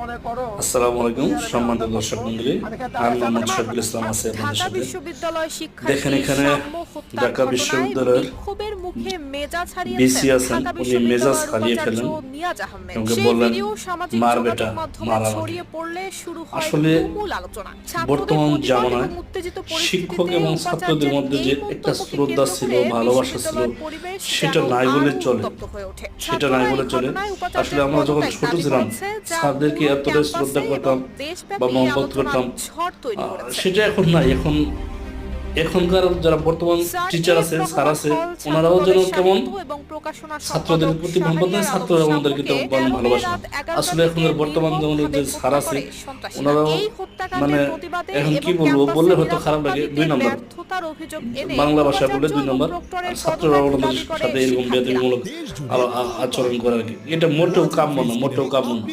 আসসালামু আলাইকুম সম্মানিত দর্শক মণ্ডলী, আমি মোহাম্মদ শফিকুল ইসলাম আছি আপনাদের ঢাকা সাথে। বিশ্ববিদ্যালয় দেখেন শিক্ষার্থী এখানে সাম্য হত্যার ঢাকা ঘটনায় বিশ্ববিদ্যালয়ের বিক্ষোভের মুখে মেজাজ বিসি হারিয়েছেন আছেন, ঢাকা উনি মেজাজ বিশ্ববিদ্যালয়ের হারিয়ে উপাচার্য ফেলেন। নিয়াজ আহমেদ। আমাকে সেই বললেন, ভিডিও সামাজিক মার যোগাযোগ বেটা, মাধ্যমে মার আমাকে। ছড়িয়ে পড়লে শুরু হয় আসলে তুমুল আলোচনা। ছাত্রদের বর্তমান প্রতিবাদ জামানায় এবং উত্তেজিত শিক্ষক পরিস্থিতিতে এবং ছাত্রদের উপাচার্যের মধ্যে এই যে একটা মন্তব্যকে শ্রদ্ধা কেন্দ্র ছিল, করে ভালোবাসা ছিল, বিশ্ববিদ্যালয়ের পরিবেশ সেটা যেন নাই বলে আরো চলে। উত্তপ্ত হয়ে ওঠে। সেটা নাই ছাত্ররা বলে এই চলে। ঘটনায় আসলে উপাচার্যের আমরা যখন পদত্যাগ ছোট দাবি ছিলাম, করেছে, যা স্যারদেরকে পুরো এতটাই শ্রদ্ধা ক্যাম্পাসে এবং করতাম বা দেশব্যাপী মহব্বত আলোচনার করতাম, ঝড় তৈরি করেছে। সেটা এখন নাই। এখনকার যারা বর্তমান স্যার টিচার এফ আছে, স্যার রহমান আছে, হল ওনারাও যেন ছাত্রদলের কেমন সাহিত্য এবং প্রকাশনা ছাত্রদের সম্পাদক প্রতি মহব্বত নেই, শাহরিয়ার আলম ছাত্ররা আমাদেরকে শামুকে তেমন ১৩ মে ভালোবাসে না। রাত আসলে ১১টা থেকে এখনের বর্তমান জমানার যে নির্মমভাবে স্যার হত্যা আছে, করে সন্ত্রাসীরা। ওনারাও এই মানে হত্যাকাণ্ডের প্রতিবাদে এখন কি এবং বলবো, ক্যাম্পাসে বললে হয়তো খারাপ নিরাপত্তা লাগে, দিতে 2 নম্বর ব্যর্থতার অভিযোগ এনে বাংলা ভাষায় বলে উপাচার্য 2 এবং নম্বর, আর প্রক্টরের ছাত্ররা পদত্যাগ ওনাদের দাবি করে সাথে এরকম শিক্ষার্থীরা। বেয়াদবিমূলক আচরণ করে আর কি। এটা মোটেও কাম্য না, মোটেও কাম্য না।